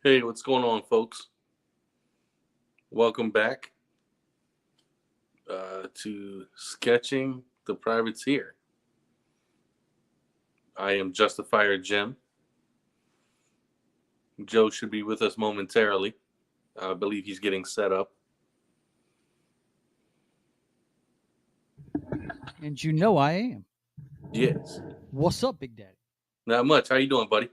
Hey, what's going on, folks? Welcome back to Sketching the Privateer. I am Justifier Jim. Joe should be with us momentarily. I believe he's getting set up. And you know I am. Yes. What's up, Big Daddy? Not much. How you doing, buddy?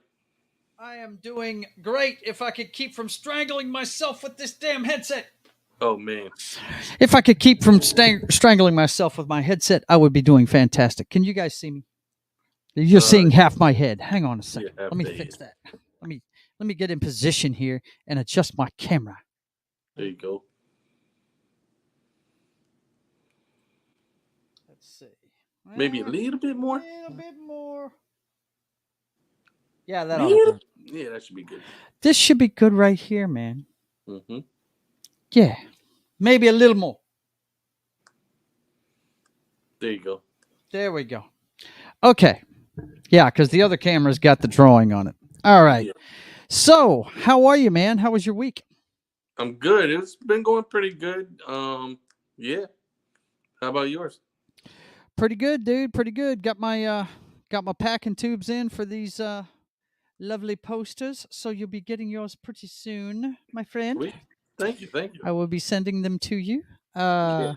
I am doing great if I could keep from strangling myself with this damn headset. Oh, man. If I could keep from strangling myself with my headset, I would be doing fantastic. Can you guys see me? You're seeing half my head. Hang on a second. Yeah, Let me fix that. Let me get in position here and adjust my camera. There you go. Let's see. Maybe a little bit more. A little bit more. Yeah, that ought to work. Yeah, that should be good. This should be good right here, man. Mm-hmm. Yeah. Maybe a little more. There you go. There we go. Okay. Yeah, because the other camera's got the drawing on it. All right. Yeah. So, how are you, man? How was your week? I'm good. It's been going pretty good. Yeah. How about yours? Pretty good, dude. Pretty good. Got my packing tubes in for these lovely posters. So you'll be getting yours pretty soon, my friend. Sweet. Thank you. I will be sending them to you. I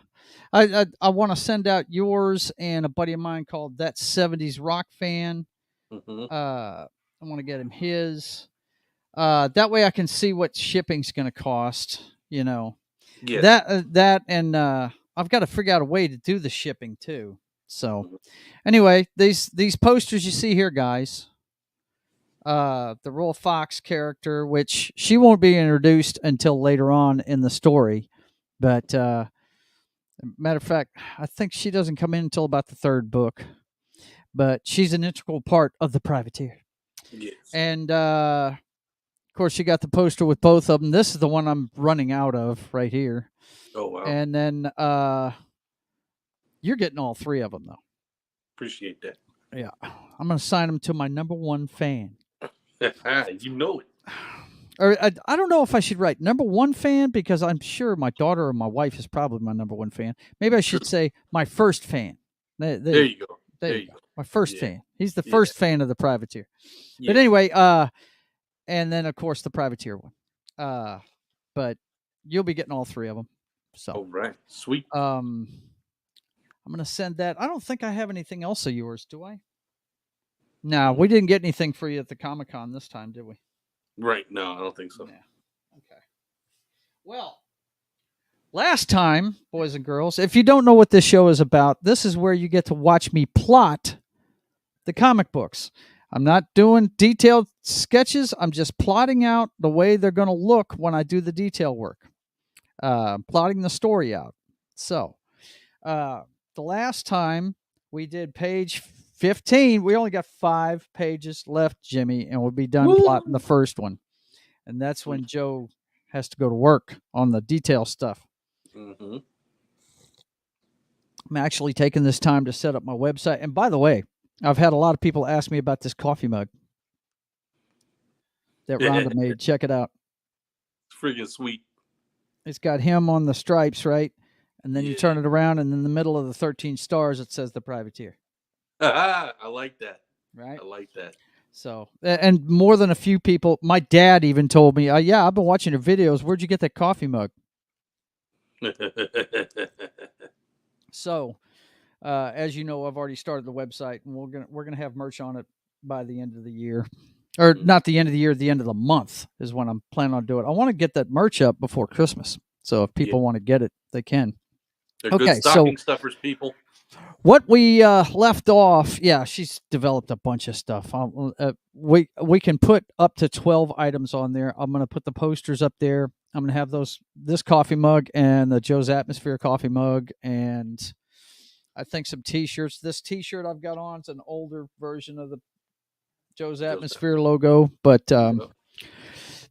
want to send out yours and a buddy of mine called That 70s Rock Fan. Mm-hmm. I want to get him his. That way I can see what shipping's going to cost. You know, that and I've got to figure out a way to do the shipping too. So, anyway, these posters you see here, guys. The Royal Fox character, which she won't be introduced until later on in the story, but matter of fact, I think she doesn't come in until about the third book. But she's an integral part of the Privateer. Yes. And of course, you got the poster with both of them. This is the one I'm running out of right here. Oh wow! And then you're getting all three of them, though. Appreciate that. Yeah, I'm going to sign them to my number one fan. You know it. Or I don't know if I should write number one fan because I'm sure my daughter or my wife is probably my number one fan. Maybe I should say my first fan. There you go. There you go. My first fan. He's the first fan of the Privateer. Yeah. But anyway, and then of course the Privateer one. But you'll be getting all three of them. So. All right. Sweet. I'm gonna send that. I don't think I have anything else of yours, do I? No, we didn't get anything for you at the Comic-Con this time, did we? Right. No, I don't think so. Yeah. Okay. Well, last time, boys and girls, if you don't know what this show is about, this is where you get to watch me plot the comic books. I'm not doing detailed sketches. I'm just plotting out the way they're going to look when I do the detail work. Plotting the story out. So, the last time we did page 15, we only got 5 pages left, Jimmy, and we'll be done plotting the first one. And that's when Joe has to go to work on the detail stuff. Mm-hmm. I'm actually taking this time to set up my website. And by the way, I've had a lot of people ask me about this coffee mug that Rhonda made. Check it out. It's freaking sweet. It's got him on the stripes, right? And then you turn it around, and in the middle of the 13 stars, it says the Privateer. I like that. Right? I like that. So, and more than a few people, my dad even told me, yeah, I've been watching your videos. Where'd you get that coffee mug? So, as you know, I've already started the website, and we're gonna have merch on it by the end of the year. Or not the end of the year, the end of the month is when I'm planning on doing it. I want to get that merch up before Christmas. So if people want to get it, they can. They're good stocking stuffers, people. What we left off, she's developed a bunch of stuff. We can put up to 12 items on there. I'm going to put the posters up there. I'm going to have this coffee mug and the Joe's Atmosphere coffee mug, and I think some T-shirts. This T-shirt I've got on is an older version of the Joe's Atmosphere logo, but we're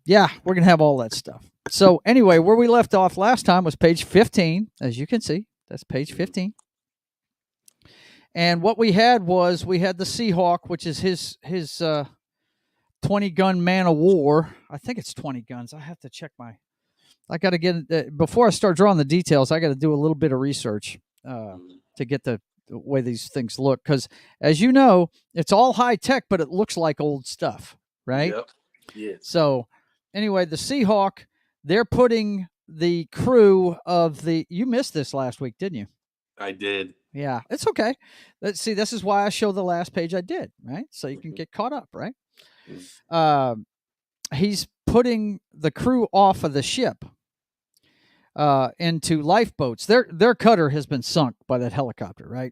going to have all that stuff. So anyway, where we left off last time was page 15, as you can see. That's page 15. And what we had was the Seahawk, which is his 20-gun man of war. I think it's 20 guns. I have to check my. I got to get before I start drawing the details. I got to do a little bit of research to get the way these things look. Because as you know, it's all high tech, but it looks like old stuff, right? Yep. Yes. So anyway, the Seahawk, they're putting the crew of the. You missed this last week, didn't you? I did. Yeah, it's okay. Let's see. This is why I show the last page I did, right? So you can get caught up, right? He's putting the crew off of the ship into lifeboats. Their cutter has been sunk by that helicopter, right?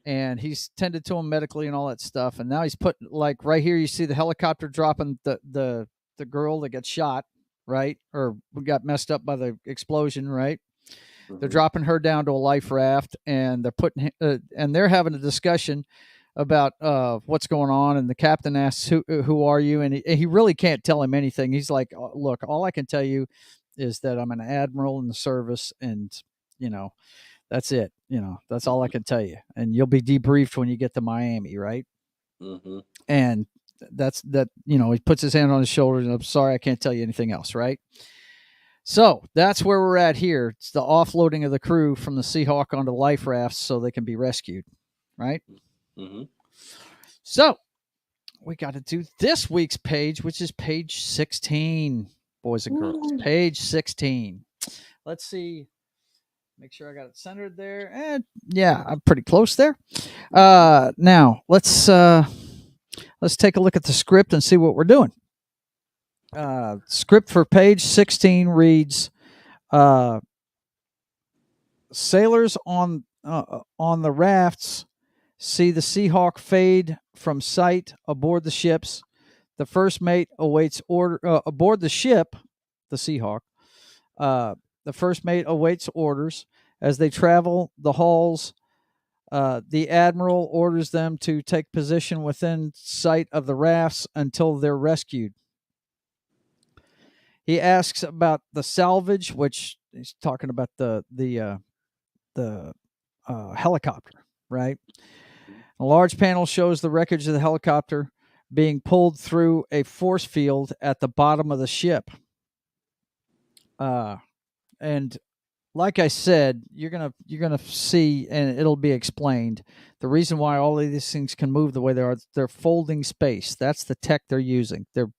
And he's tended to him medically and all that stuff. And now he's put, like, right here, you see the helicopter dropping the girl that got shot, right? Or got messed up by the explosion, right? They're dropping her down to a life raft, and they're putting and they're having a discussion about what's going on. And the captain asks, "Who are you?" And he really can't tell him anything. He's like, "Look, all I can tell you is that I'm an admiral in the service, and that's it. That's all I can tell you. And you'll be debriefed when you get to Miami, right?" And that's that. He puts his hand on his shoulder, and I'm sorry, I can't tell you anything else, right? So that's where we're at here. It's the offloading of the crew from the Seahawk onto life rafts so they can be rescued, right? So we got to do this week's page, which is page 16, boys and girls. Page 16. Let's see. Make sure I got it centered there. And yeah, I'm pretty close there. Now let's take a look at the script and see what we're doing. Script for page 16 reads, sailors on the rafts see the Seahawk fade from sight aboard the ships. The first mate awaits order aboard the ship, the Seahawk. The first mate awaits orders as they travel the halls. The admiral orders them to take position within sight of the rafts until they're rescued. He asks about the salvage, which he's talking about the helicopter, right? A large panel shows the wreckage of the helicopter being pulled through a force field at the bottom of the ship. And like I said, you're gonna see, and it'll be explained, the reason why all of these things can move the way they are. They're folding space. That's the tech they're using. They're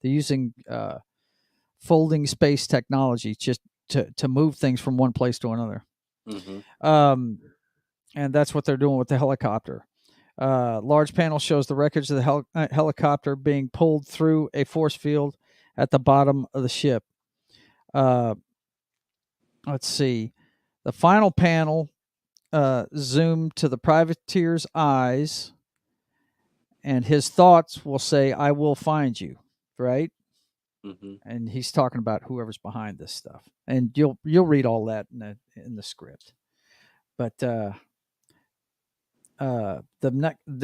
using folding space technology just to move things from one place to another. And that's what they're doing with the helicopter. Large panel shows the wreckage of the helicopter being pulled through a force field at the bottom of the ship. Let's see. The final panel zoom to the privateer's eyes, and his thoughts will say, "I will find you," right? And he's talking about whoever's behind this stuff, and you'll read all that in the script. But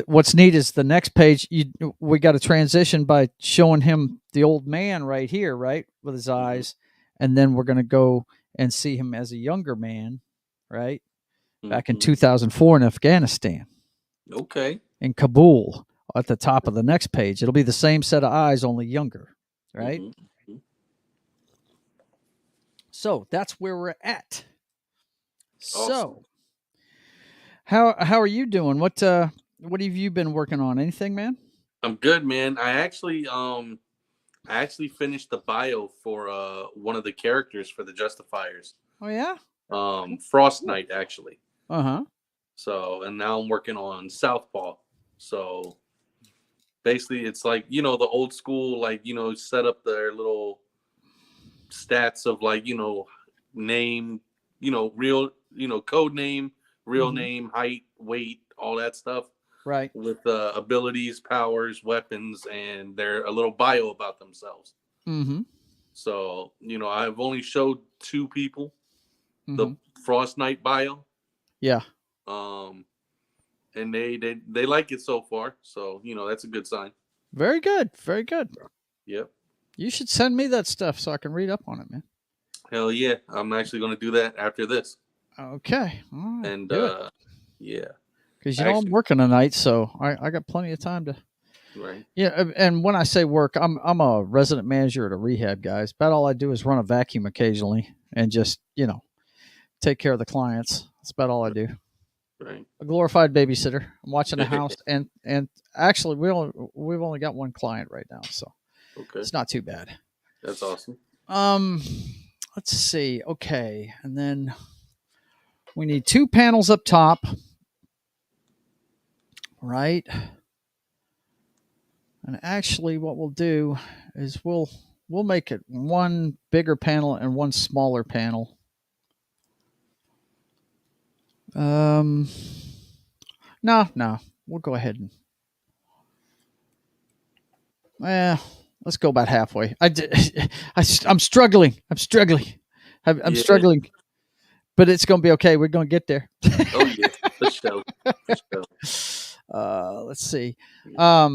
what's neat is the next page. We got a transition by showing him the old man right here, right, with his eyes, and then we're going to go and see him as a younger man, right, back in 2004 in Afghanistan. Okay. In Kabul, at the top of the next page, it'll be the same set of eyes, only younger. Right? So that's where we're at. Awesome. So how are you doing? What have you been working on? Anything, man? I'm good, man. I actually finished the bio for one of the characters for the Justifiers. Oh yeah? Frost Knight, actually. So, and now I'm working on Southpaw. So basically, it's like, the old school, like, set up their little stats of, like, name, real, code name, real name, height, weight, all that stuff. Right. With abilities, powers, weapons, and they're a little bio about themselves. So, I've only showed 2 people the Frost Knight bio. Yeah. And they like it so far, so that's a good sign. Very good, very good. Yep. You should send me that stuff so I can read up on it, man. Hell yeah, I'm actually going to do that after this. Okay. All right. And yeah, because I'm working tonight, so I got plenty of time to Right. Yeah, and when I say work, I'm a resident manager at a rehab, guys. About all I do is run a vacuum occasionally and just take care of the clients. That's about all I do. Right. A glorified babysitter. I'm watching a house, and actually we've only got one client right now, so Okay. it's not too bad. That's awesome. Um, let's see. Okay, and then we need 2 panels up top, right? And actually, what we'll do is we'll make it one bigger panel and one smaller panel. No, we'll go ahead and let's go about halfway. I'm struggling. I'm Yeah. struggling, but it's gonna be okay. We're gonna get there. Oh yeah. For sure. For sure. Let's see. Yeah.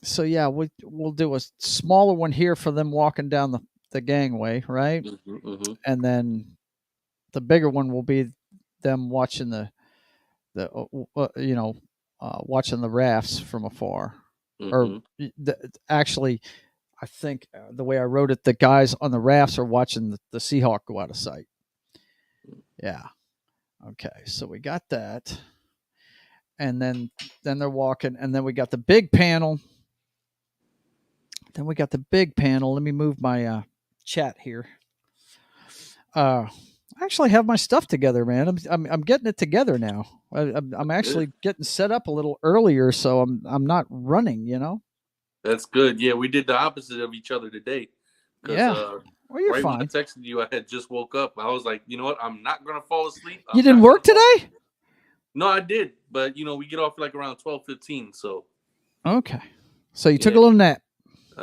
So yeah, we'll do a smaller one here for them walking down the gangway, right? Mm-hmm, mm-hmm, And then the bigger one will be them watching the watching the rafts from afar. Or mm-hmm. actually, I think the way I wrote it, the guys on the rafts are watching the Seahawk go out of sight. Yeah. Okay. So we got that, and then they're walking, and then we got the big panel. Then we got the big panel. Let me move my chat here. I actually have my stuff together, man. I'm getting it together now. I'm actually Good. getting set up a little earlier, so I'm not running. That's good. Yeah, we did the opposite of each other today. Because Yeah. Well, you're right when I fine. texted you, I had just woke up. I was like, you know what? I'm not gonna fall asleep. You I'm didn't not gonna work fall. today? No, I did, but we get off like around 12:15. So Okay. So you took yeah, a little nap.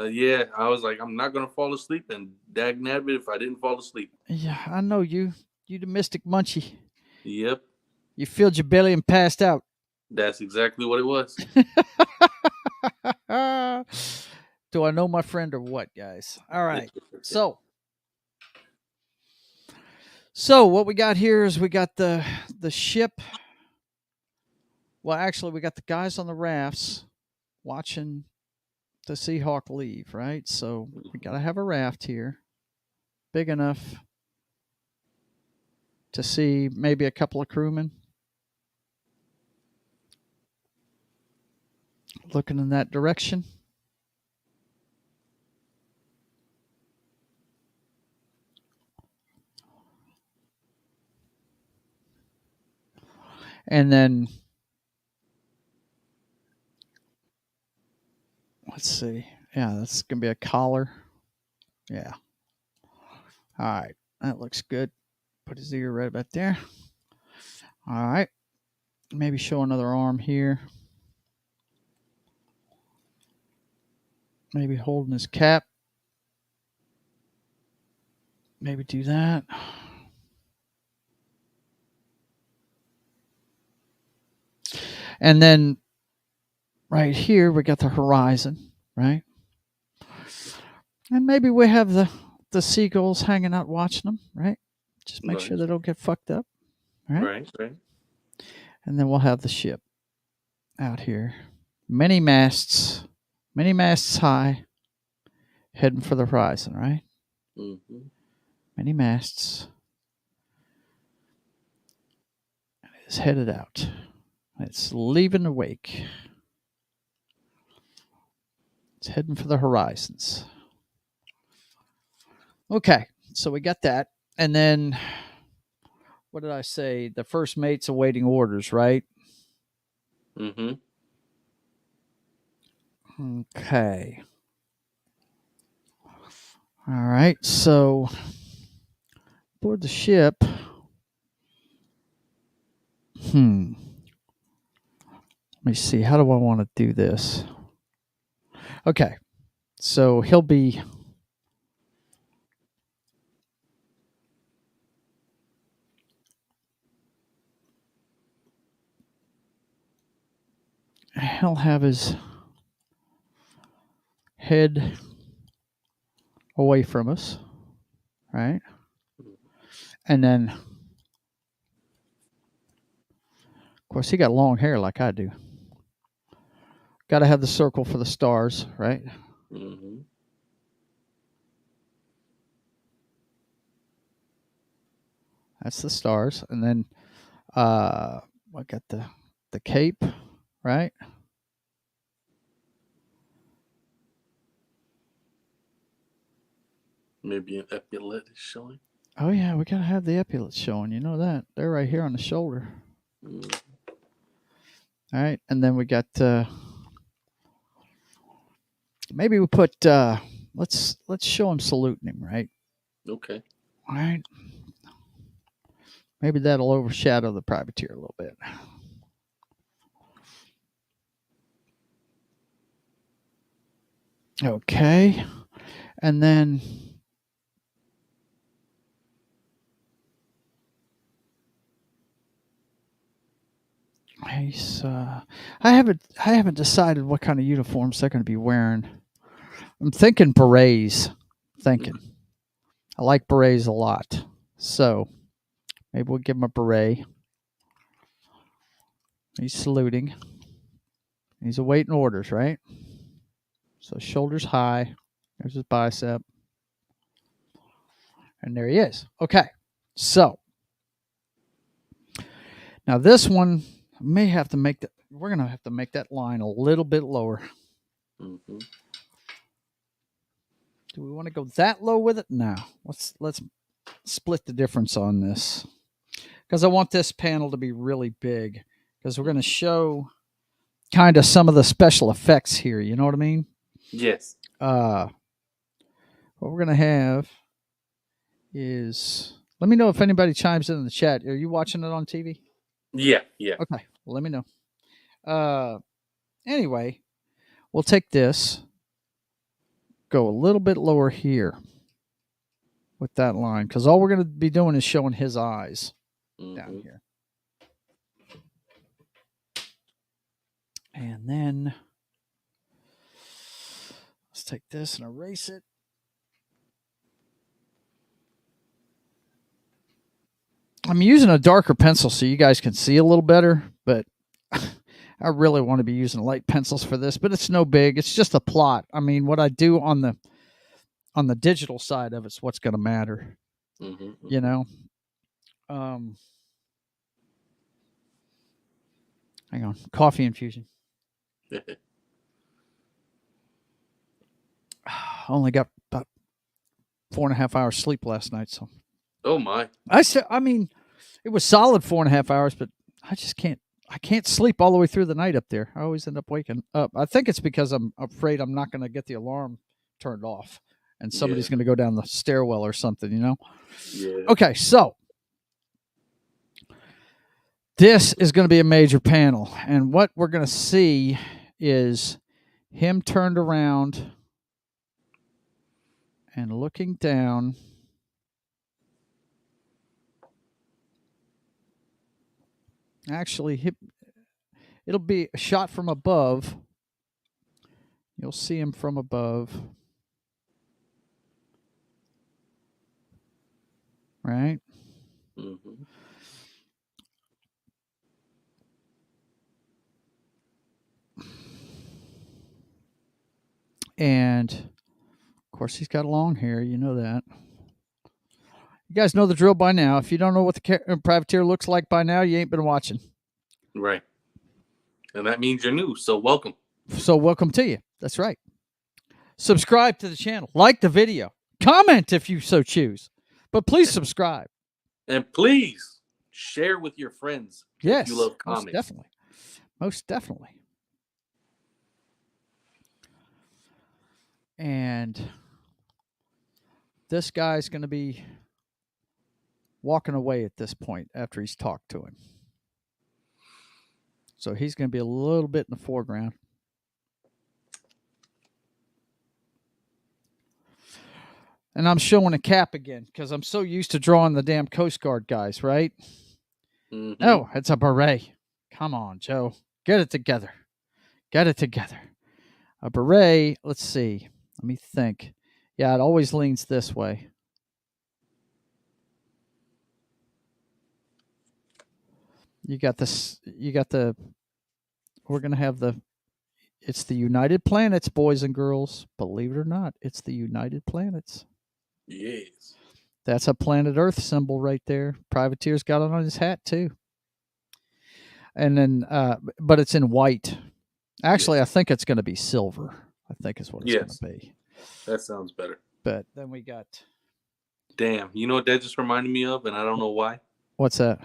yeah. I was like, I'm not gonna fall asleep, and dag nabbit if I didn't fall asleep. Yeah, I know you. You the mystic munchie. Yep, You filled your belly and passed out. that's exactly what it was. Do I know my friend or what, guys? All right. So what we got here is we got the ship. Well, actually, we got the guys on the rafts watching the Seahawk leave, right? So we got to have a raft here, big enough to see maybe a couple of crewmen looking in that direction. And then let's see. Yeah, that's going to be a collar. Yeah. All right. That looks good. Put his ear right about there. All right. Maybe show another arm here. Maybe holding his cap. Maybe do that. And then right here, we got the horizon, right? And maybe we have the seagulls hanging out watching them, right? Just make sure Right, they don't get fucked up, right? right. And then we'll have the ship out here. Many masts high, heading for the horizon, right? Mm-hmm. Many masts. And it is headed out. It's leaving the wake. It's heading for the horizons. Okay, so we got that. And then, what did I say? The first mate's awaiting orders, right? Mm-hmm. Okay. All right, so board the ship. Let me see. How do I want to do this? Okay, so he'll be. He'll have his head away from us, right? And then, of course, he got long hair like I do. got to have the circle for the stars, right? Mm-hmm. That's the stars. And then I got the cape, right? Maybe an epaulet is showing. Oh yeah, we got to have the epaulets showing. You know that. They're right here on the shoulder. Mm. All right. And then we got maybe we put let's show him saluting him, right? Okay. All right. Maybe that'll overshadow the privateer a little bit. Okay. And then he's I haven't decided what kind of uniforms they're going to be wearing. I'm thinking berets. I like berets a lot. So maybe we'll give him a beret. He's saluting. He's awaiting orders, right? So shoulders high. There's his bicep. And there he is. Okay. So now this one may have to make that. We're going to have to make that line a little bit lower. Mm-hmm. Do we want to go that low with it? No. Let's split the difference on this. Because I want this panel to be really big. Because we're going to show kind of some of the special effects here. You know what I mean? Yes. What we're going to have is... Let me know if anybody chimes in the chat. Are you watching it on TV? Yeah. Yeah. Okay. Well, let me know. Anyway, we'll take this. Go a little bit lower here with that line. Because all we're going to be doing is showing his eyes down here. And then let's take this and erase it. I'm using a darker pencil so you guys can see a little better, but I really want to be using light pencils for this, but it's no big. It's just a plot. I mean, what I do on the digital side of it's what's going to matter. Mm-hmm. Mm-hmm. You know? Hang on. Coffee infusion. Only got about 4.5 hours sleep last night, so. Oh my! I mean, it was solid 4.5 hours, but I just can't. I can't sleep all the way through the night up there. I always end up waking up. I think it's because I'm afraid I'm not going to get the alarm turned off, and somebody's going to go down the stairwell or something. You know? Yeah. Okay, so this is going to be a major panel, and what we're going to see is him turned around and looking down. Actually, it'll be a shot from above. You'll see him from above. Right? Mm-hmm. And, of course, he's got long hair. You know that. You guys know the drill by now. If you don't know what the privateer looks like by now, you ain't been watching. Right. And that means you're new, so welcome. So welcome to you. That's right. Subscribe to the channel. Like the video. Comment if you so choose. But please subscribe. And please share with your friends Yes, if you love comics. Most definitely. Most definitely. And this guy's going to be walking away at this point after he's talked to him. So he's going to be a little bit in the foreground. And I'm showing a cap again because I'm so used to drawing the damn Coast Guard guys, right? Mm-hmm. No, it's a beret. Come on, Joe. Get it together. Get it together. A beret, let's see. Let me think. Yeah, it always leans this way. You got this. You got the. We're going to have the. It's the United Planets, boys and girls. Believe it or not, it's the United Planets. Yes. That's a planet Earth symbol right there. Privateer's got it on his hat too. And then, but it's in white. Actually, Yes. I think it's going to be silver. I think is what it's going Yes. to be. That sounds better. But then we got. Damn. You know what that just reminded me of, and I don't know why? What's that?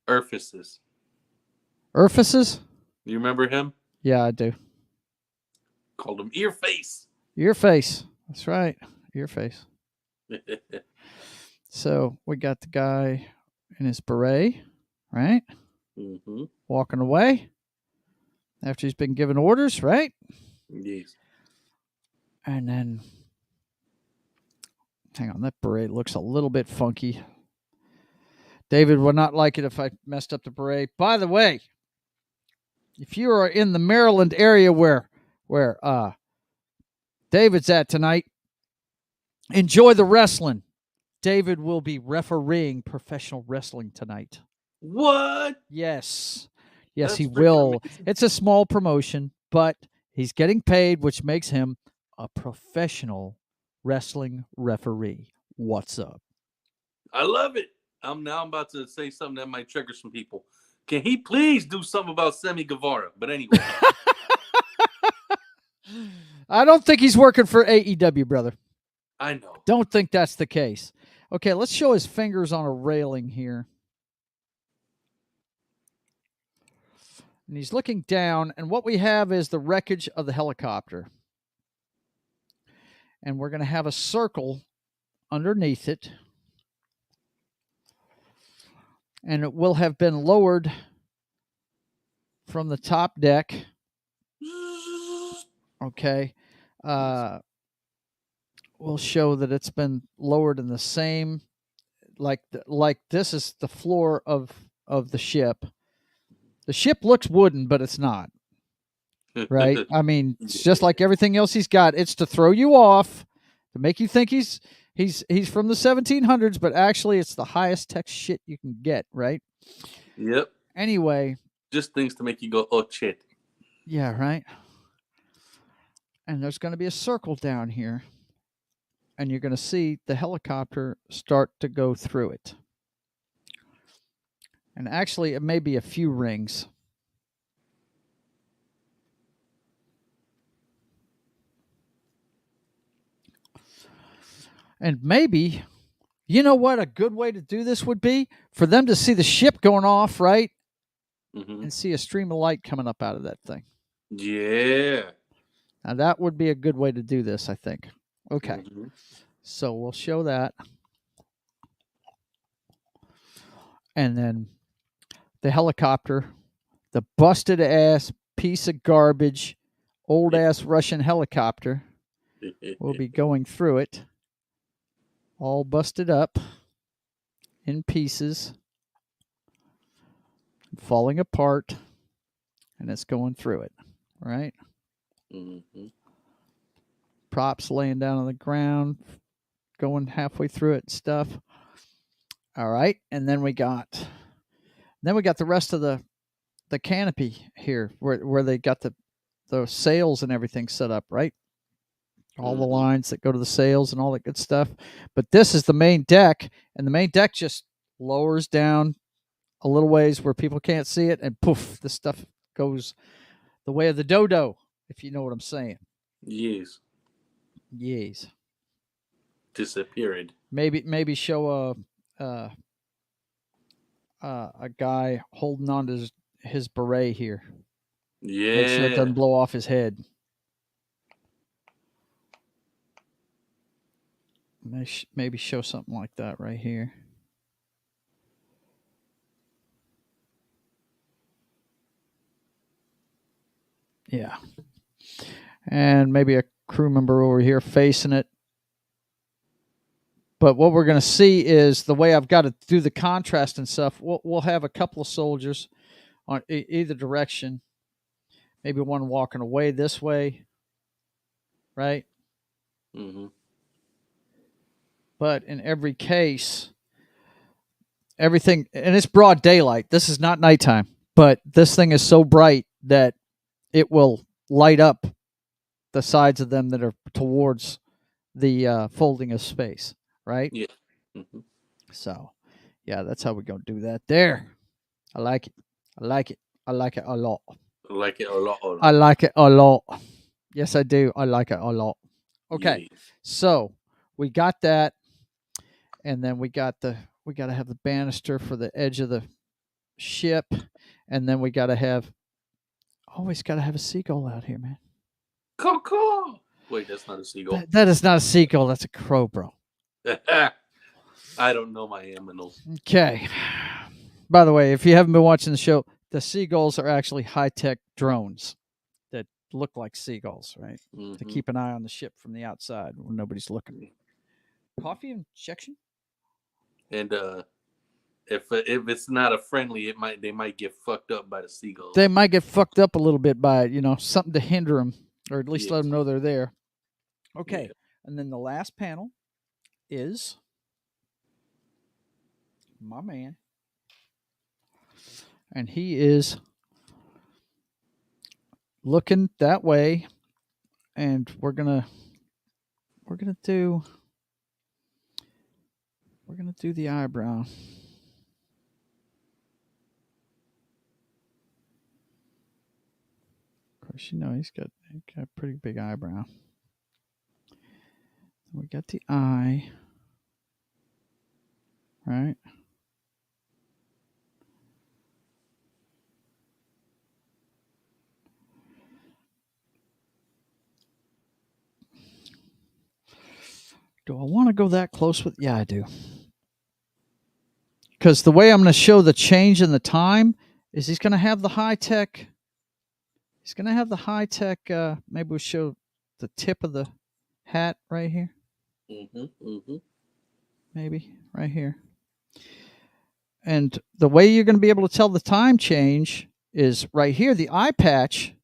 Urphuses. Urphuses? You remember him? Yeah, I do. Called him Earface. Earface. That's right. Earface. So we got the guy in his beret, right? Mm-hmm. Walking away after he's been given orders, right? Yes. And then, hang on, that beret looks a little bit funky. David would not like it if I messed up the beret. By the way, if you are in the Maryland area where David's at tonight, enjoy the wrestling. David will be refereeing professional wrestling tonight. What? Yes. Yes, That's he freaking will. amazing. It's a small promotion, but he's getting paid, which makes him a professional wrestling referee. What's up? I love it. I'm about to say something that might trigger some people. Can he please do something about Sammy Guevara? But anyway. I don't think he's working for AEW, brother. I know. Don't think that's the case. Okay, let's show his fingers on a railing here. And he's looking down, and what we have is the wreckage of the helicopter. And we're going to have a circle underneath it. And it will have been lowered from the top deck. Okay. We'll show that it's been lowered in the same, like this is the floor of the ship. The ship looks wooden, but it's not. Right? I mean, it's just like everything else he's got. It's to throw you off, to make you think he's from the 1700s, but actually it's the highest tech shit you can get, right? Yep. Anyway. Just things to make you go, oh, shit. Yeah, right? And there's going to be a circle down here. And you're going to see the helicopter start to go through it. And actually, it may be a few rings. And maybe, you know what a good way to do this would be? For them to see the ship going off, right? Mm-hmm. And see a stream of light coming up out of that thing. Yeah. Now, that would be a good way to do this, I think. Okay. Mm-hmm. So we'll show that. And then the helicopter, the busted ass piece of garbage, old ass Russian helicopter, will be going through it, all busted up in pieces, falling apart, and it's going through it, right? Mm-hmm. Props laying down on the ground, going halfway through it and stuff. All right, and then we got the rest of the canopy here, where they got the sails and everything set up, right? All the lines that go to the sails and all that good stuff. But this is the main deck, and the main deck just lowers down a little ways where people can't see it, and poof, the stuff goes the way of the dodo, if you know what I'm saying. Yes. Yes. Disappeared. Maybe show a guy holding on to his beret here. Yeah. Make sure it doesn't blow off his head. Maybe show something like that right here. Yeah. And maybe a crew member over here facing it. But what we're going to see is the way I've got to do the contrast and stuff. We'll have a couple of soldiers on either direction. Maybe one walking away this way, right? Mm-hmm. But in every case, everything, and it's broad daylight. This is not nighttime, but this thing is so bright that it will light up the sides of them that are towards the folding of space, right? Yeah. Mm-hmm. So, yeah, that's how we're going to do that there. I like it. I like it. I like it a lot. I like it a lot. I like it a lot. Yes, I do. I like it a lot. Okay. Yeah. So, we got that, and then we got to have the banister for the edge of the ship, and then we got to have always got to have a seagull out here, man. Caw. Wait, that's not a seagull. That is not a seagull, that's a crow, bro. I don't know my aminals. Okay. By the way, if you haven't been watching the show, the seagulls are actually high-tech drones that look like seagulls, right? Mm-hmm. To keep an eye on the ship from the outside when nobody's looking. Coffee injection? And if it's not a friendly, they might get fucked up by the seagulls. They might get fucked up a little bit by something to hinder them, or at least let them know they're there. Okay, and then the last panel is my man, and he is looking that way, and we're gonna do the eyebrow. Of course, he's got a pretty big eyebrow. We got the eye, right? Do I want to go that close with? Yeah, I do. Because the way I'm going to show the change in the time is he's going to have the high tech. He's going to have the high tech. Maybe we'll show the tip of the hat right here. Maybe right here. And the way you're going to be able to tell the time change is right here. The eye patch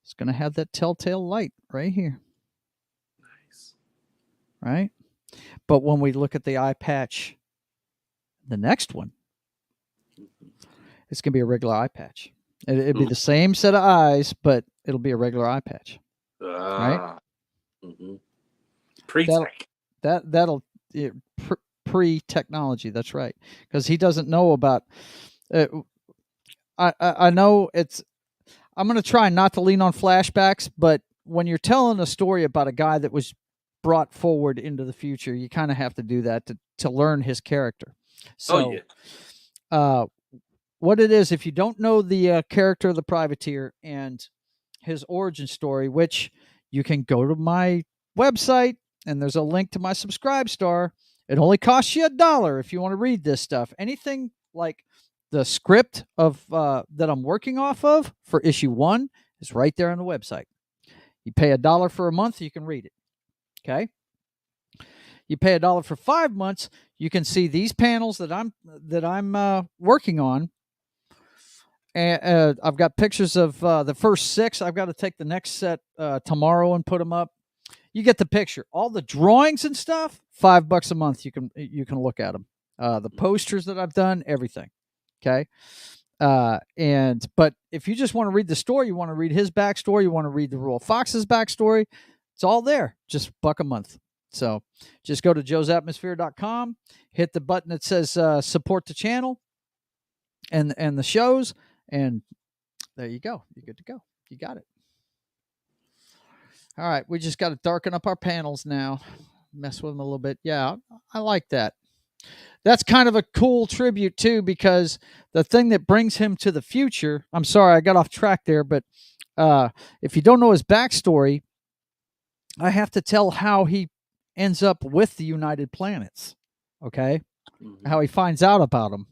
is going to have that telltale light right here. Nice. Right? But when we look at the eye patch, the next one, it's going to be a regular eye patch. It'll be the same set of eyes, but it'll be a regular eye patch. Right? Pre-tech. That'll pre-technology. That's right. Because he doesn't know about. I know it's. I'm going to try not to lean on flashbacks, but when you're telling a story about a guy that was brought forward into the future, you kind of have to do that to learn his character. So, what it is, if you don't know the character of the privateer and his origin story, which you can go to my website and there's a link to my Subscribe Star. It only costs you $1 if you want to read this stuff. Anything like the script of that I'm working off of for issue 1 is right there on the website. You pay $1 for a month, you can read it. Okay. You pay $1 for 5 months, you can see these panels that I'm working on. And I've got pictures of the first 6. I've got to take the next set tomorrow and put them up. You get the picture. All the drawings and stuff, $5 a month. You can look at them. The posters that I've done, everything. Okay. But if you just want to read the story, you want to read his backstory, you want to read the Royal Fox's backstory, it's all there. Just $1 a month. So just go to JoesAtmosfere.com, hit the button that says support the channel and the shows, and there you go. You're good to go. You got it. All right. We just got to darken up our panels now. Mess with them a little bit. Yeah, I like that. That's kind of a cool tribute, too, because the thing that brings him to the future, I'm sorry, I got off track there, but if you don't know his backstory, I have to tell how he ends up with the United Planets, okay? How he finds out about them.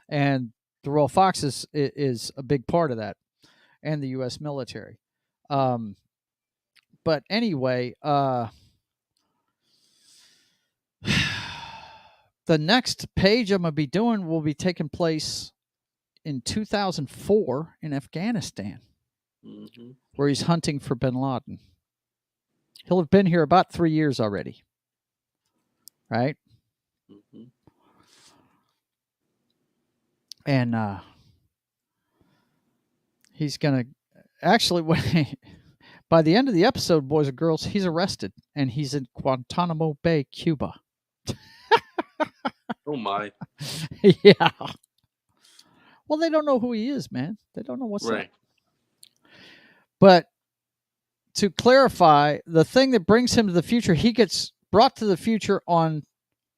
And the Royal Fox is a big part of that, and the U.S. military. But anyway, the next page I'm going to be doing will be taking place in 2004 in Afghanistan, where he's hunting for bin Laden. He'll have been here about 3 years already, right? And he's going to, actually, by the end of the episode, boys and girls, he's arrested and he's in Guantanamo Bay, Cuba. Oh my. Yeah. Well, they don't know who he is, man. They don't know what's up. Right. But to clarify, the thing that brings him to the future, he gets brought to the future on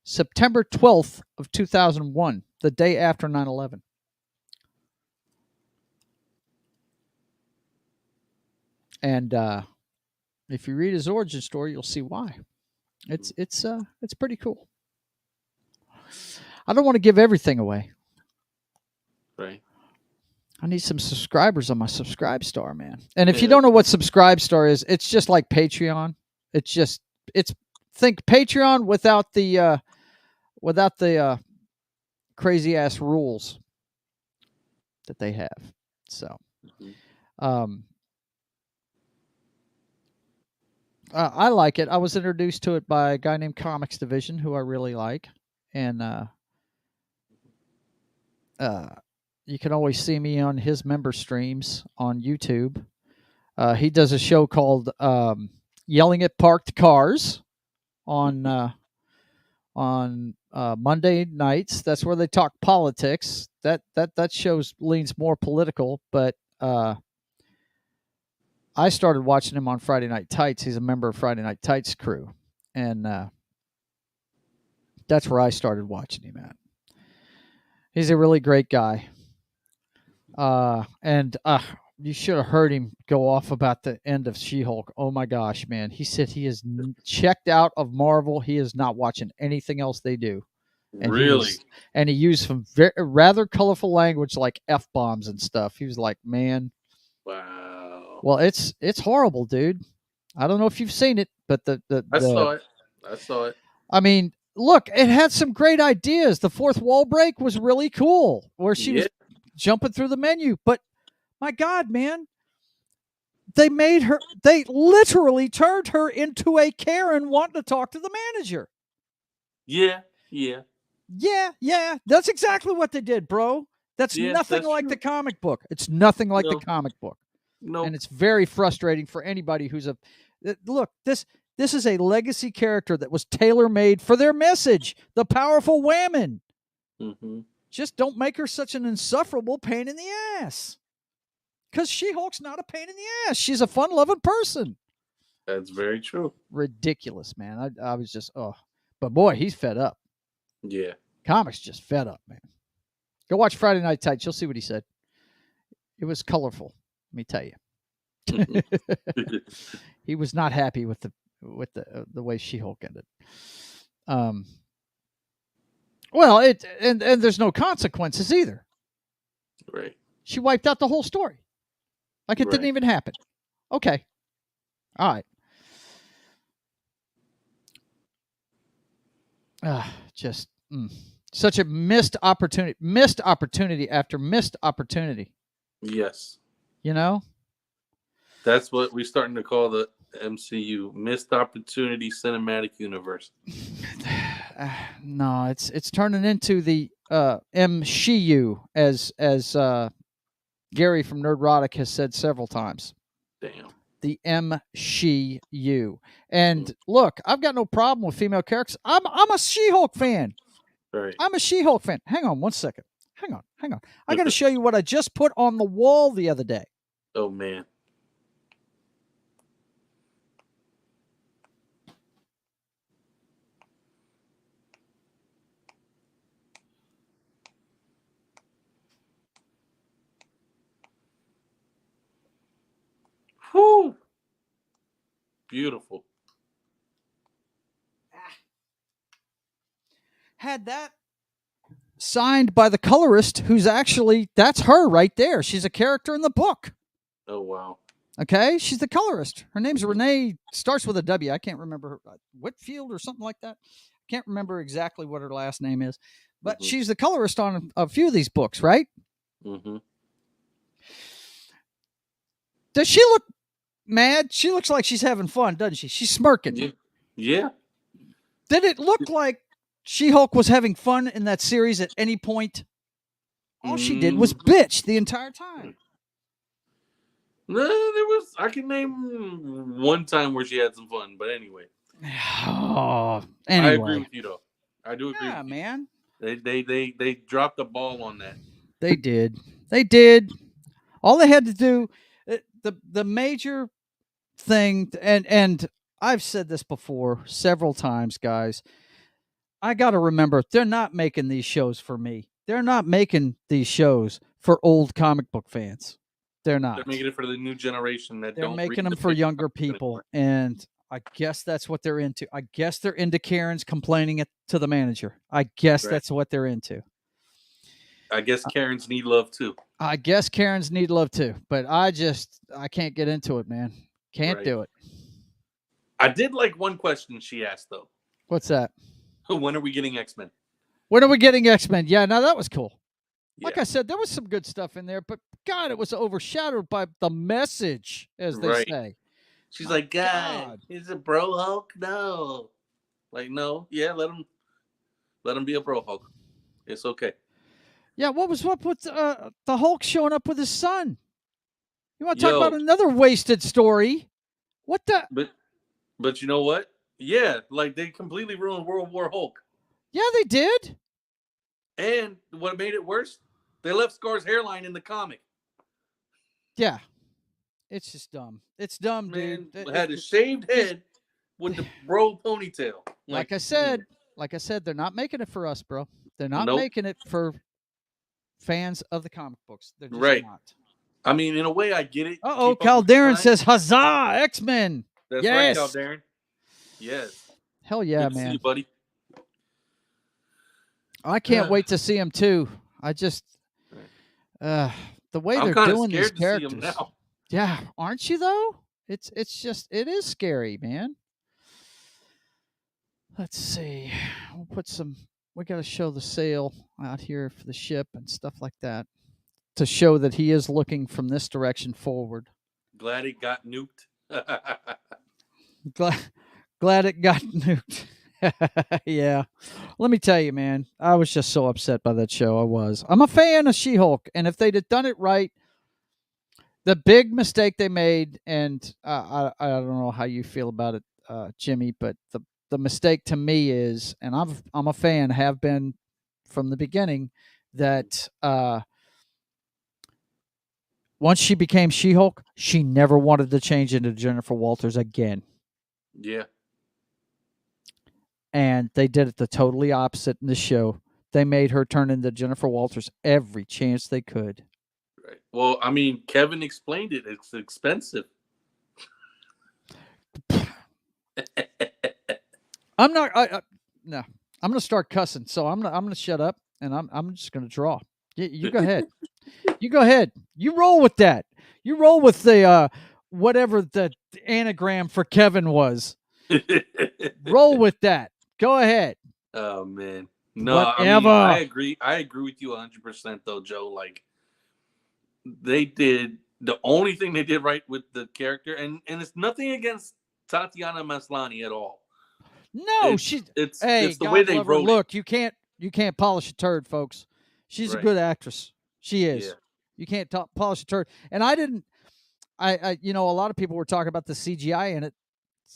September 12th of 2001, the day after 9/11. And if you read his origin story, you'll see why. It's pretty cool. I don't want to give everything away. Right. I need some subscribers on my Subscribe-Star, man. And if you don't know what Subscribe-Star is, it's just like Patreon. It's think Patreon without the crazy ass rules that they have. So, I like it. I was introduced to it by a guy named Comics Division, who I really like, and you can always see me on his member streams on YouTube. He does a show called Yelling at Parked Cars on Monday nights. That's where they talk politics. That show leans more political, but I started watching him on Friday Night Tights. He's a member of Friday Night Tights crew, and that's where I started watching him at. He's a really great guy. And you should have heard him go off about the end of She-Hulk. Oh my gosh, man. He said he is checked out of Marvel. He is not watching anything else they do. And really? He used some rather colorful language like F-bombs and stuff. He was like, man. Wow. Well, it's horrible, dude. I don't know if you've seen it, but I saw it. I mean, look, it had some great ideas. The fourth wall break was really cool, where she was jumping through the menu. But my God, man, they literally turned her into a Karen wanting to talk to the manager. Yeah. That's exactly what they did, bro. That's nothing like the comic book. It's nothing like the comic book. No. And it's very frustrating for anybody who's look, this is a legacy character that was tailor-made for their message, the powerful women. Mm-hmm. Just don't make her such an insufferable pain in the ass. Because She-Hulk's not a pain in the ass. She's a fun-loving person. That's very true. Ridiculous, man. I was just, But boy, he's fed up. Yeah. Comics just fed up, man. Go watch Friday Night Tights. You'll see what he said. It was colorful, let me tell you. He was not happy with the way She-Hulk ended. Well, and there's no consequences either. Right. She wiped out the whole story. Like it didn't even happen. Okay. All right. Just such a missed opportunity after missed opportunity. Yes. You know? That's what we're starting to call the MCU, missed opportunity cinematic universe. No, it's turning into the MCU as Gary from Nerdrotic has said several times. Damn. The MCU. And look, I've got no problem with female characters. I'm a She-Hulk fan. Right. I'm a She-Hulk fan. Hang on one second. Hang on. I got to show you what I just put on the wall the other day. Oh, man. Whew. Beautiful. Had that signed by the colorist, who's actually, that's her right there. She's a character in the book. Oh, wow. Okay, she's the colorist. Her name's Renee, starts with a W. I can't remember her, Whitfield or something like that. I can't remember exactly what her last name is, but she's the colorist on a few of these books, right? Mm-hmm. Does she look mad? She looks like she's having fun, doesn't she? She's smirking. Yeah. Did it look like She-Hulk was having fun in that series at any point? All she did was bitch the entire time. No, there was. I can name one time where she had some fun, but anyway. Oh, I agree anyway. with you though. I do agree Yeah, with you. man. They dropped the ball on that. They did. They did. All they had to do, the major thing, and I've said this before several times, guys. I got to remember, they're not making these shows for me. They're not making these shows for old comic book fans. They're They're not. making it for the new generation that They're don't making read them the for big younger comics anymore. people, and I guess that's what they're into. I guess they're into Karen's complaining it to the manager. I guess Right. that's what they're into. I guess Karens need love too. I guess Karen's need love too, but I can't get into it, man. Can't Right. do it. I did like one question she asked though. What's that? When are we getting X-Men? When are we getting X-Men? Yeah, now that was cool. Like Yeah. I said, there was some good stuff in there, but God, it was overshadowed by the message, as they Right. say. She's My like, God, God. is it bro Hulk? No. Like, no, yeah, let him be a bro Hulk. It's okay. Yeah, what was up with the Hulk showing up with his son? You want to talk about Yo, another wasted story? What the? but you know what? Yeah, like they completely ruined World War Hulk. Yeah, they did. And what made it worse? They left Scar's hairline in the comic. Yeah, it's just dumb. It's dumb, dude. Man had a shaved It's head with the bro ponytail. Like, like I said, they're not making it for us, bro. They're not nope. making it for fans of the comic books. They're just Right. not. I mean, in a way, I get it. Uh-oh, Keep up with the Calderon times. says, "Huzzah, X-Men!" That's right, Cal Yes. Darren. Yes. Hell yeah, Good to see you, man. buddy. I can't wait to see him too. I just uh the way I'm they're kind of doing these scared to see him characters. now. Yeah, aren't you though? It's just it is scary, man. Let's see. We'll put some we got to show the sail out here for the ship and stuff like that to show that he is looking from this direction forward. Glad it got nuked. Glad, glad it got nuked. Yeah. Let me tell you, man, I was just so upset by that show. I was. I'm a fan of She Hulk, and if they'd have done it right, the big mistake they made, and I don't know how you feel about it, Jimmy, but the mistake to me is, and I'm a fan, have been from the beginning, that once she became She Hulk, she never wanted to change into Jennifer Walters again. Yeah. And they did it the totally opposite in the show. They made her turn into Jennifer Walters every chance they could. Right. Well, I mean, Kevin explained it. It's expensive. I'm not. No. I'm going to start cussing. So I'm going to shut up and I'm just going to draw. You go ahead. You go ahead. You roll with that. You roll with the whatever the anagram for Kevin was. Roll with that. Go ahead. Oh man. No, I mean, I Whatever. agree. I agree with you 100% though, Joe. Like they did the only thing they did right with the character, and it's nothing against Tatiana Maslany at all. No, It's she. it's Hey, it's the way God they love her. wrote it. Look, you can't polish a turd, folks. She's a Right. good actress. She Yeah. is. You can't polish a turd. And I didn't. A lot of people were talking about the CGI in it.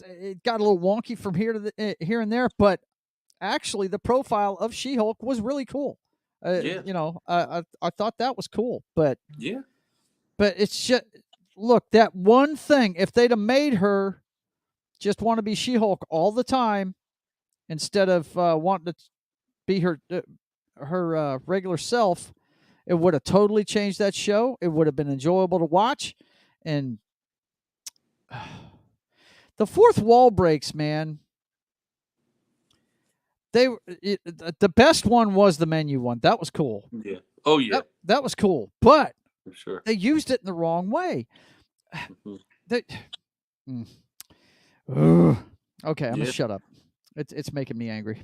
It got a little wonky from here to here and there, but actually, the profile of She-Hulk was really cool. Yeah. I thought that was cool, but Yeah. it's just look that one thing. If they'd have made her just want to be She-Hulk all the time instead of wanting to be her regular self, it would have totally changed that show. It would have been enjoyable to watch, and the fourth wall breaks, man. The best one was the menu one. That was cool. Yeah. Oh yeah. That was cool, but For sure. they used it in the wrong way. Mhm. They, mm. Ugh. Okay, I'm gonna Yeah. shut up. It's making me angry.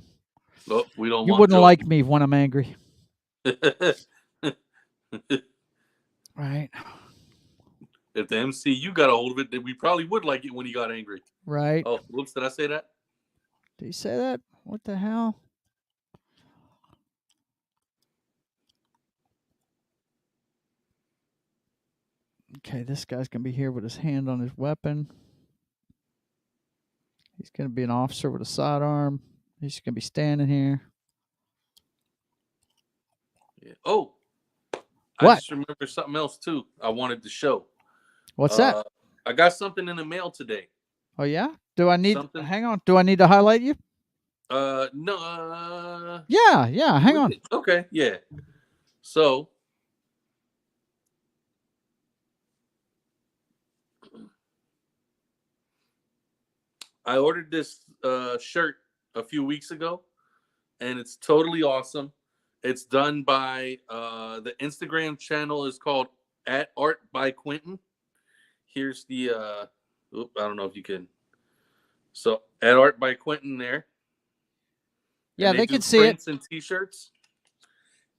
Oh, we don't You want wouldn't Joe. like me when I'm angry, right? If the MCU got a hold of it, then we probably would like it when he got angry. Right? Oh, whoops! Did I say that? Did you say that? What the hell? Okay, this guy's going to be here with his hand on his weapon. He's going to be an officer with a sidearm. He's going to be standing here. Yeah. Oh, I What? just remember something else too. I wanted to show. What's that? I got something in the mail today. Oh, yeah? Do I need... Something? Hang on. Do I need to highlight you? No. Yeah. Hang on. Okay, yeah. So, I ordered this shirt a few weeks ago, and it's totally awesome. It's done by the Instagram channel is called @Art by Quentin. Here's the I don't know if you can. So @Art by Quentin there. Yeah, and they do can see it. prints and t-shirts.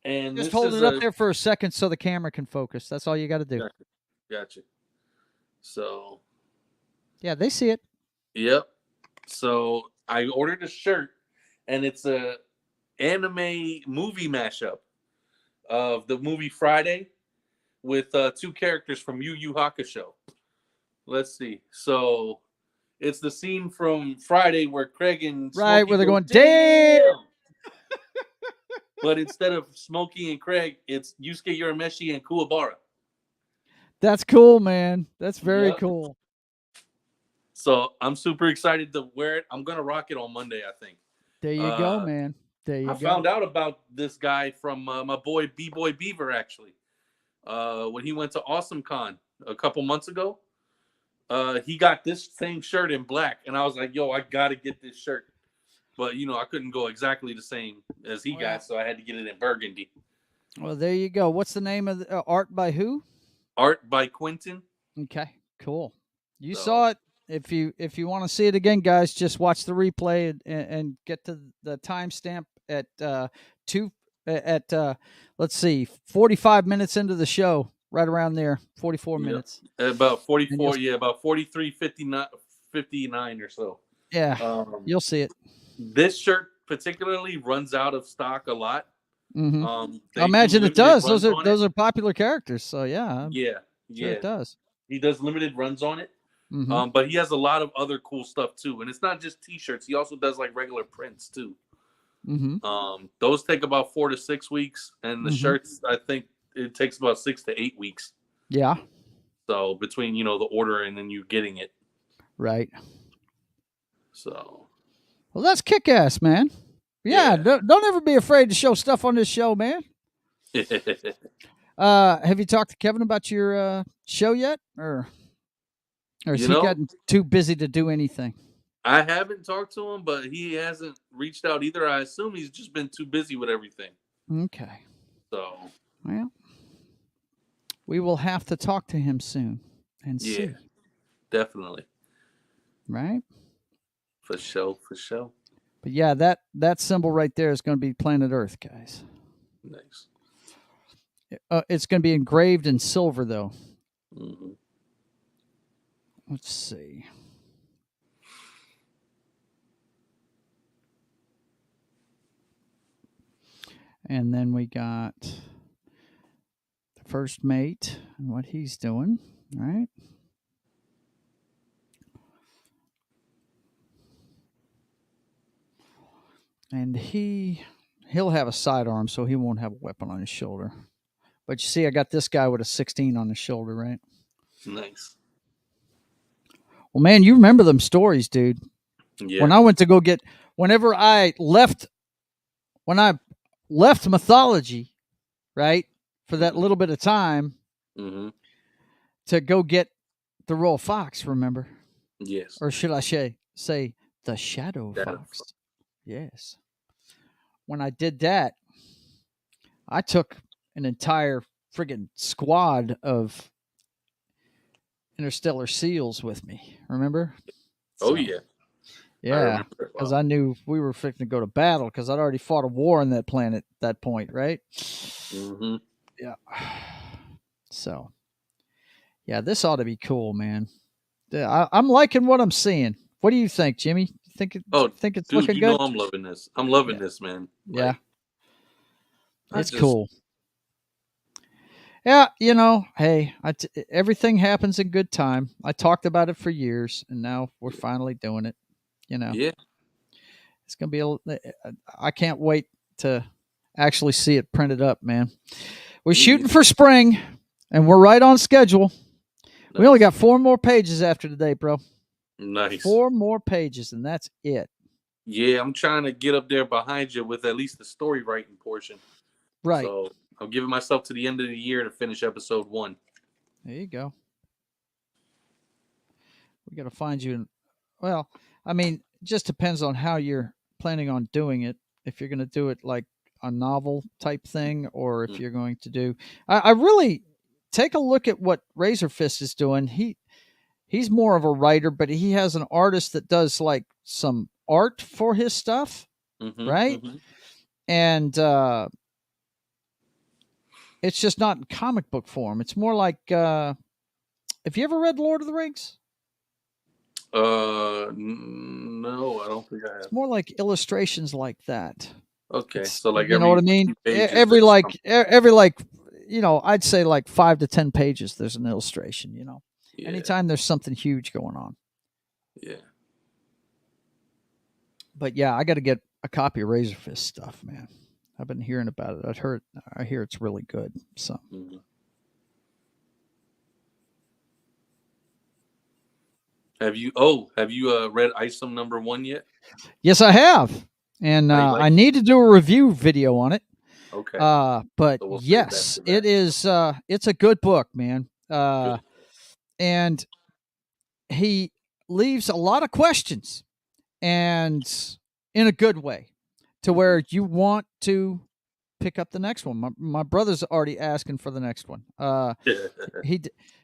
And Just this hold is it up there for a second so the camera can focus. That's all you got to do. Gotcha. So, yeah, they see it. Yep. So I ordered a shirt, and it's a anime movie mashup of the movie Friday with two characters from Yu Yu Hakusho. Let's see. So it's the scene from Friday where Craig and Right, Smokey where they're go, going, damn! But instead of Smokey and Craig, it's Yusuke Urameshi and Kuwabara. That's cool, man. That's very Yep. cool. So I'm super excited to wear it. I'm going to rock it on Monday, I think. There you go, man. There you go. I found out about this guy from my boy B-Boy Beaver, actually. When he went to Awesome Con a couple months ago, he got this same shirt in black. And I was like, yo, I got to get this shirt. But, I couldn't go exactly the same as he got, so I had to get it in burgundy. Well, there you go. What's the name of the art by who? Art by Quentin. Okay, cool. You saw it. If you want to see it again, guys, just watch the replay and get to the timestamp at let's see, 45 minutes into the show, right around there, 44 minutes. About 44, about 43, 59 or so. Yeah, you'll see it. This shirt particularly runs out of stock a lot. Mm-hmm. I imagine it does. Those are popular characters. So yeah. Sure it does. He does limited runs on it. Mm-hmm. But he has a lot of other cool stuff too, and it's not just t-shirts. He also does like regular prints too. Mm-hmm. Those take about 4 to 6 weeks, and the shirts, I think it takes about 6 to 8 weeks. Yeah. So between the order and then you getting it. Right. So. Well, that's kick-ass, man. Yeah. Don't ever be afraid to show stuff on this show, man. Have you talked to Kevin about your show yet, or has he gotten too busy to do anything? I haven't talked to him, but he hasn't reached out either. I assume he's just been too busy with everything. Okay. So. Well, we will have to talk to him soon and see. Definitely. Right? For sure. But yeah, that symbol right there is going to be planet Earth, guys. Nice. It's going to be engraved in silver, though. Mm-hmm. Let's see. And then we got the first mate and what he's doing, right? And he'll have a sidearm, so he won't have a weapon on his shoulder. But you see, I got this guy with a 16 on his shoulder, right? Nice. Well, man, you remember them stories, dude. Yeah. When I went to go get, when I left mythology, right, for that little bit of time to go get the Royal Fox, remember? Yes. Or should I say the Shadow Fox? Yes. When I did that, I took an entire friggin' squad of interstellar seals with me. Remember? Oh, yeah. Yeah, because I knew we were fixing to go to battle because I'd already fought a war on that planet at that point, right? Mm-hmm. Yeah. So, yeah, this ought to be cool, man. I'm liking what I'm seeing. What do you think, Jimmy? Think it's looking good? I'm loving this. I'm loving this, man. It's cool. Yeah, hey, everything happens in good time. I talked about it for years, and now we're finally doing it. Yeah. It's gonna be I can't wait to actually see it printed up, man. We're Me shooting either. for spring, and we're right on schedule. We only Nice. got 4 more pages after today, bro. Nice. 4 more pages, and that's it. Yeah, I'm trying to get up there behind you with at least the story writing portion. Right. So I'm giving myself to the end of the year to finish episode 1. There you go. We got to find you. Well, I mean, it just depends on how you're planning on doing it. If you're going to do it like a novel type thing, or if Mm. you're going to do, I really take a look at what Razor Fist is doing. He's more of a writer, but he has an artist that does like some art for his stuff, Mm-hmm. right? Mm-hmm. And it's just not in comic book form. It's more like, have you ever read Lord of the Rings? No, I don't think I It's have. more like illustrations like that. Okay, It's, so like you know what every I mean? few pages, Every there's like something. every like I'd say like 5 to 10 pages there's an illustration, Yeah, Anytime there's something huge going on. yeah. But yeah, I got to get a copy of Razor Fist stuff, man. I've been hearing about it. I hear it's really good. So, Mm-hmm. Have you read Isom #1 yet? yes, I have. And How you I like it? need to do a review video on it. Okay, But so we'll save that yes, for it that. is it's a good book, man. Good. And he leaves a lot of questions, and in a good way, to Mm-hmm. where you want to pick up the next one. My brother's already asking for the next one. He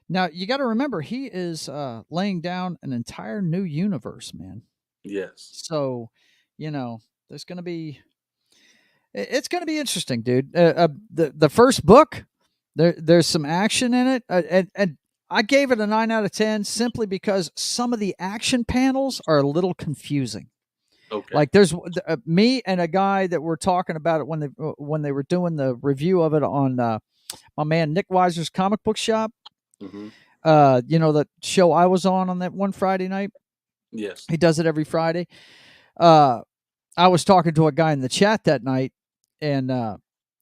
Now you got to remember he is laying down an entire new universe, man. Yes. So, there's going to be it's going to be interesting, dude. The first book, there's some action in it, and I gave it a 9 out of 10 simply because some of the action panels are a little confusing. Okay. Like there's me and a guy that were talking about it when they were doing the review of it on my man Nick Weiser's comic book shop. Mm-hmm. The show I was on that one Friday night. Yes. He does it every Friday. Uh, I was talking to a guy in the chat that night, and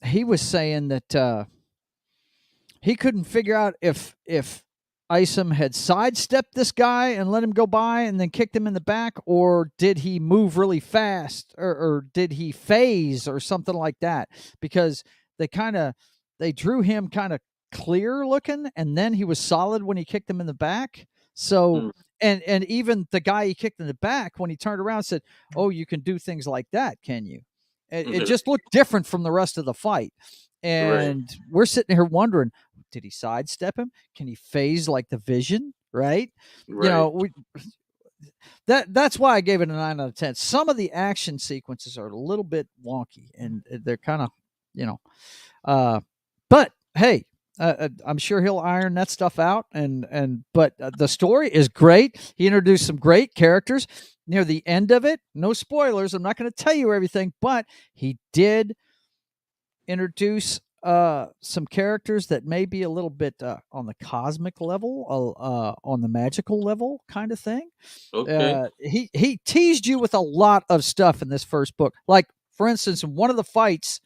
he was saying that he couldn't figure out if Isom had sidestepped this guy and let him go by and then kicked him in the back, or did he move really fast, or did he phase or something like that? Because they drew him kind of clear looking, and then he was solid when he kicked him in the back. So Mm. and even the guy he kicked in the back, when he turned around, said, "Oh, you can do things like that, can you?" It just looked different from the rest of the fight. Right. And we're sitting here wondering, did he sidestep him? Can he phase like the Vision? Right? Right. We that's why I gave it a 9 out of 10. Some of the action sequences are a little bit wonky, and they're kind of, you know, uh, but hey, I'm sure he'll iron that stuff out. But the story is great. He introduced some great characters near the end of it. No spoilers. I'm not going to tell you everything, but he did introduce some characters that may be a little bit on the cosmic level, on the magical level, kind of thing. Okay. He teased you with a lot of stuff in this first book. Like, for instance, in one of the fights,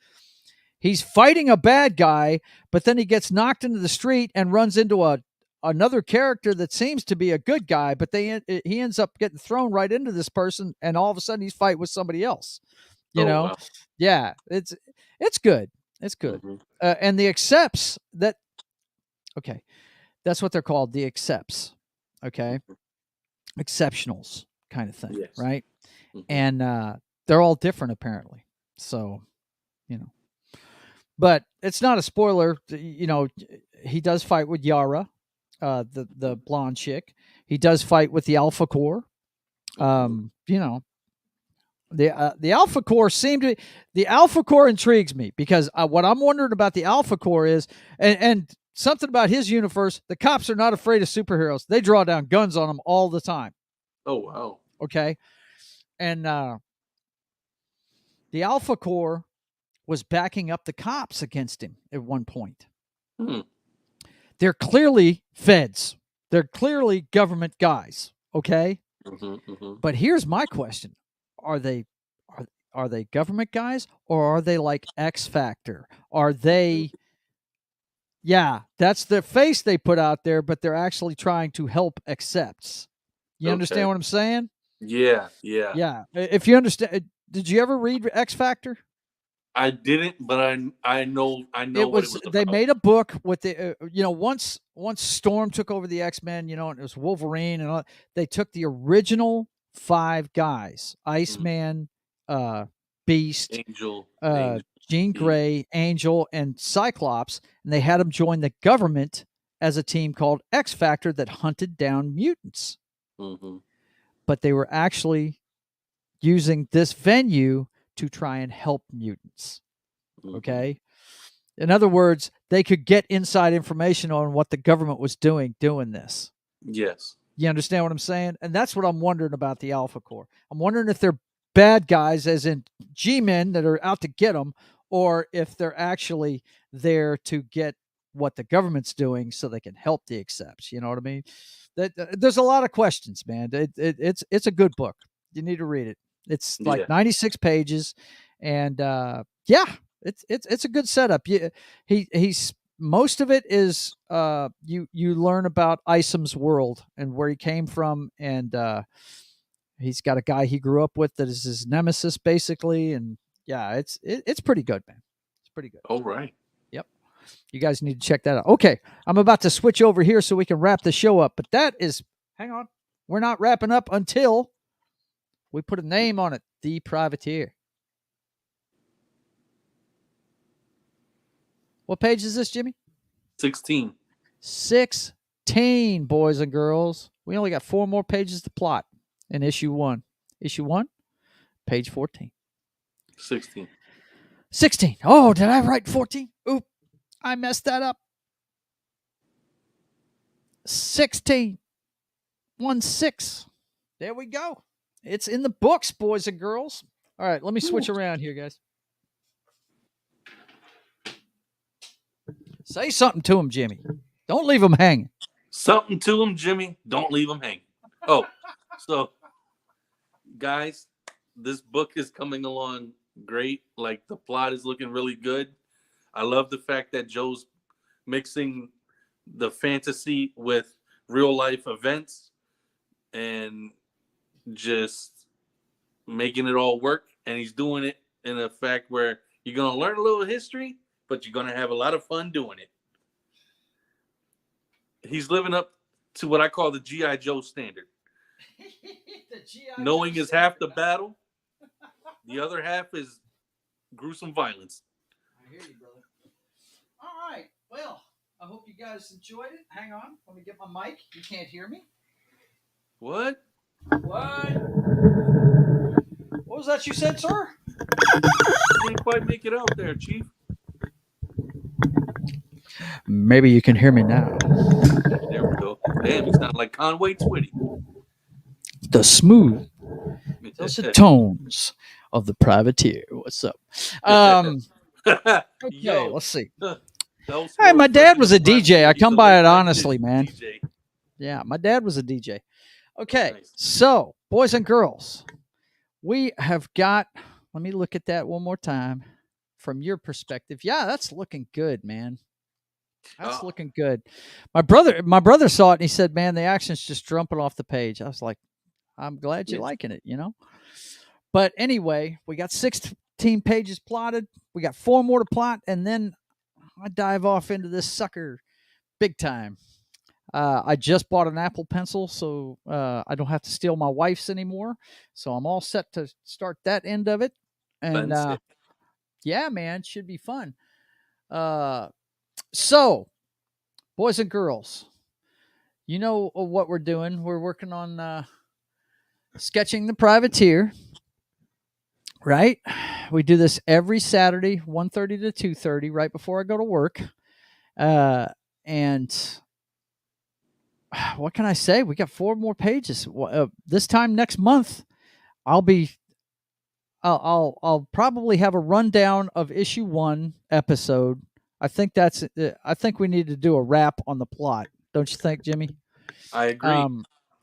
he's fighting a bad guy, but then he gets knocked into the street and runs into another character that seems to be a good guy, but he ends up getting thrown right into this person, and all of a sudden he's fighting with somebody else. You Oh know, wow. yeah, it's good. It's good. Mm-hmm. And the accepts that okay, that's what they're called, the accepts. Okay, exceptionals kind of thing, Yes. right? Mm-hmm. And they're all different apparently. So, you know, but it's not a spoiler. He does fight with Yara, the blonde chick. He does fight with the Alpha Core. Mm-hmm. The Alpha Core the Alpha Core intrigues me because what I'm wondering about the Alpha Core is, and something about his universe, the cops are not afraid of superheroes. They draw down guns on them all the time. Oh wow. Okay, and the Alpha Core was backing up the cops against him at one point. Hmm. They're clearly feds. They're clearly government guys. Okay. But here's my question: Are they are they government guys, or are they like X Factor? Are they? Yeah, that's the face they put out there, but they're actually trying to help accepts. You understand Okay. what I'm saying? Yeah, yeah. Yeah. If you understand, did you ever read X Factor? I didn't, but I know It what it was was they about. made a book with the once Storm took over the X-Men, and it was Wolverine and all, they took the original 5 guys, Mm. Iceman, uh Beast, Angel, uh Angel, Jean Beast. Grey, Angel, and Cyclops, and they had them join the government as a team called X Factor that hunted down mutants. Mm-hmm. But they were actually using this venue to try and help mutants. Mm-hmm. Okay? In other words, they could get inside information on what the government was doing this. Yes. You understand what I'm saying? And that's what I'm wondering about the Alpha Corps. I'm wondering if they're bad guys, as in G-men that are out to get them, or if they're actually there to get what the government's doing so they can help the accepts. You know what I mean? There's a lot of questions, man. It's a good book. You need to read it. It's like Yeah. 96 pages, and yeah, it's a good setup. He's most of it is you learn about Isom's world and where he came from, and he's got a guy he grew up with that is his nemesis basically, and yeah, it's pretty good, man. It's pretty good. All right. Yep. You guys need to check that out. Okay, I'm about to switch over here so we can wrap the show up, but that is hang on. We're not wrapping up until we put a name on it, The Privateer. What page is this, Jimmy? 16. 16, boys and girls. We only got 4 more pages to plot in issue 1. Issue 1, page 14. 16. 16. Oh, did I write 14? Oop, I messed that up. 16. 1 6. There we go. It's in the books, boys and girls. All right, let me switch around here, guys. Say something to him, Jimmy. Don't leave him hanging. Something to him, Jimmy. Don't leave him hanging. Oh, so guys, this book is coming along great. Like the plot is looking really good. I love the fact that Joe's mixing the fantasy with real life events and just making it all work. And he's doing it in a fact where you're going to learn a little history, but you're going to have a lot of fun doing it. He's living up to what I call the G.I. Joe standard. Knowing is half the battle. The other half is gruesome violence. I hear you, brother. All right. Well, I hope you guys enjoyed it. Hang on. Let me get my mic. You can't hear me. What? What? What was that you said, sir? Didn't quite make it out there, Chief. Maybe you can hear me now. There we go. Damn, you sound like Conway Twitty. The smooth dulcet tones of the privateer. What's up? Okay, Yo, let's see. Elseworld Hey, my dad version was of a DJ. Privateer. I He's come a by it late night honestly, man. DJ. Yeah, my dad was a DJ. Okay, Nice. so boys and girls, we have got. Let me look at that one more time from your perspective. Yeah, that's looking good, man. That's looking good. My brother saw it and he said, "Man, the action's just jumping off the page." I was like, "I'm glad you're Yes. liking it," you know. But anyway, we got 16 pages plotted. We got 4 more to plot, and then I dive off into this sucker big time. I just bought an Apple Pencil, so I don't have to steal my wife's anymore. So I'm all set to start that end of it. And yeah, man, should be fun. So, boys and girls, you know what we're doing. We're working on sketching the privateer. Right? We do this every Saturday, 1:30 to 2:30, right before I go to work. And what can I say? We got 4 more pages. This time next month, I'll probably have a rundown of issue 1 episode. I think I think we need to do a wrap on the plot. Don't you think, Jimmy? I agree.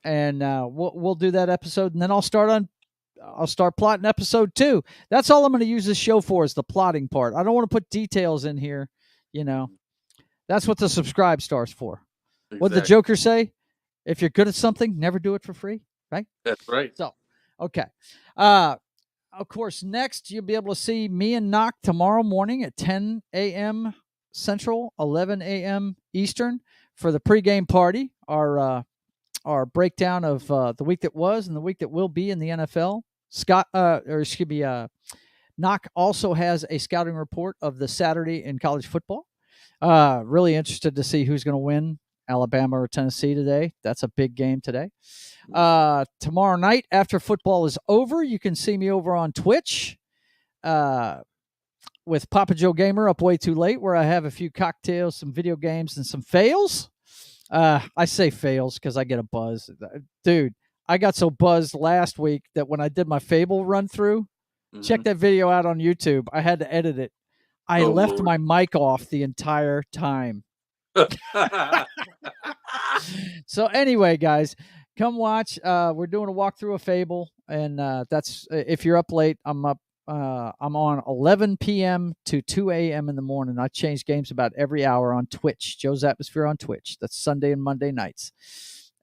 And we'll do that episode, and then I'll start plotting episode 2. That's all I'm going to use this show for, is the plotting part. I don't want to put details in here. That's what the subscribe star's for. Exactly. What did the Joker say? If you're good at something, never do it for free. Right? That's right. So, okay. Of course, next you'll be able to see me and Knock tomorrow morning at 10 a.m. Central, 11 a.m. Eastern for the pregame party. Our breakdown of the week that was and the week that will be in the NFL. Knock also has a scouting report of the Saturday in college football. Really interested to see who's going to win, Alabama or Tennessee today. That's a big game today. Tomorrow night, after football is over, you can see me over on Twitch with Papa Joe Gamer up way too late, where I have a few cocktails, some video games, and some fails. I say fails because I get a buzz. Dude, I got so buzzed last week that when I did my Fable run through, check that video out on YouTube. I had to edit it. I left my mic off the entire time. So anyway, guys, come watch. We're doing a walkthrough of Fable, and that's if you're up late. I'm up. I'm on 11 p.m. to 2 a.m. in the morning. I change games about every hour on Twitch. Joe's Atmosphere on Twitch. That's Sunday and Monday nights.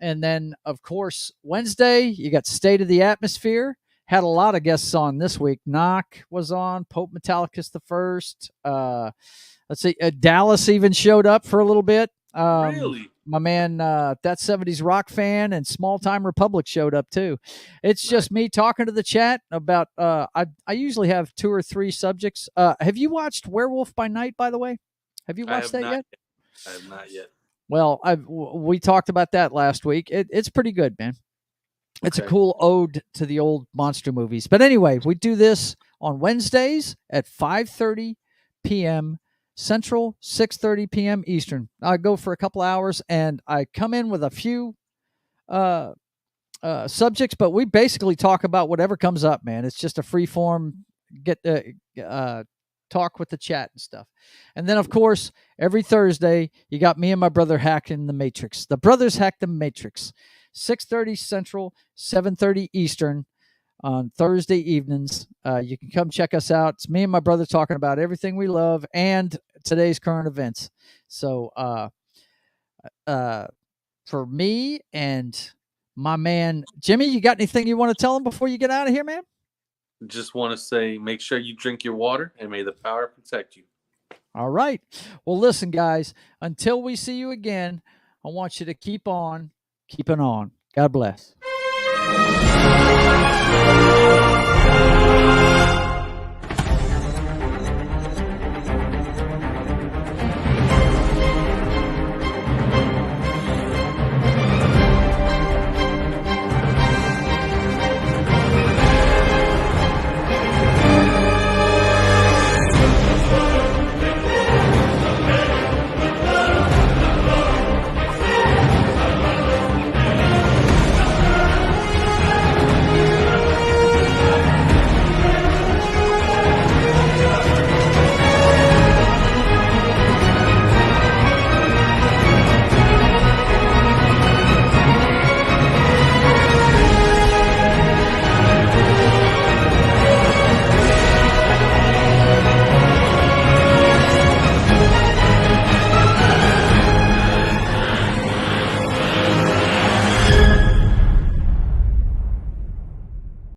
And then, of course, Wednesday, you got State of the Atmosphere. Had a lot of guests on this week. Knock was on. Pope Metallicus the First. Let's see. Dallas even showed up for a little bit. Really? My man, that 70s rock fan and Small Time Republic showed up too. It's just me talking to the chat about, I usually have 2 or 3 subjects. Have you watched Werewolf by Night, by the way? Have you watched that yet? I have not yet. Well, we talked about that last week. It's pretty good, man. It's a cool ode to the old monster movies. But anyway, we do this on Wednesdays at 5:30 p.m. Central, 6:30 p.m. Eastern. I go for a couple hours, and I come in with a few subjects, but we basically talk about whatever comes up, man. It's just a free form, talk with the chat and stuff. And then, of course, every Thursday, you got me and my brother hacking the Matrix. The brothers hack the Matrix. 6:30 Central, 7:30 Eastern on Thursday evenings. You can come check us out. It's me and my brother talking about everything we love and today's current events. So for me and my man Jimmy, you got anything you want to tell him before you get out of here, man? Just want to say, make sure you drink your water, and may the power protect you. All right. Well, listen, guys, until we see you again, I want you to keep on keeping on. God bless.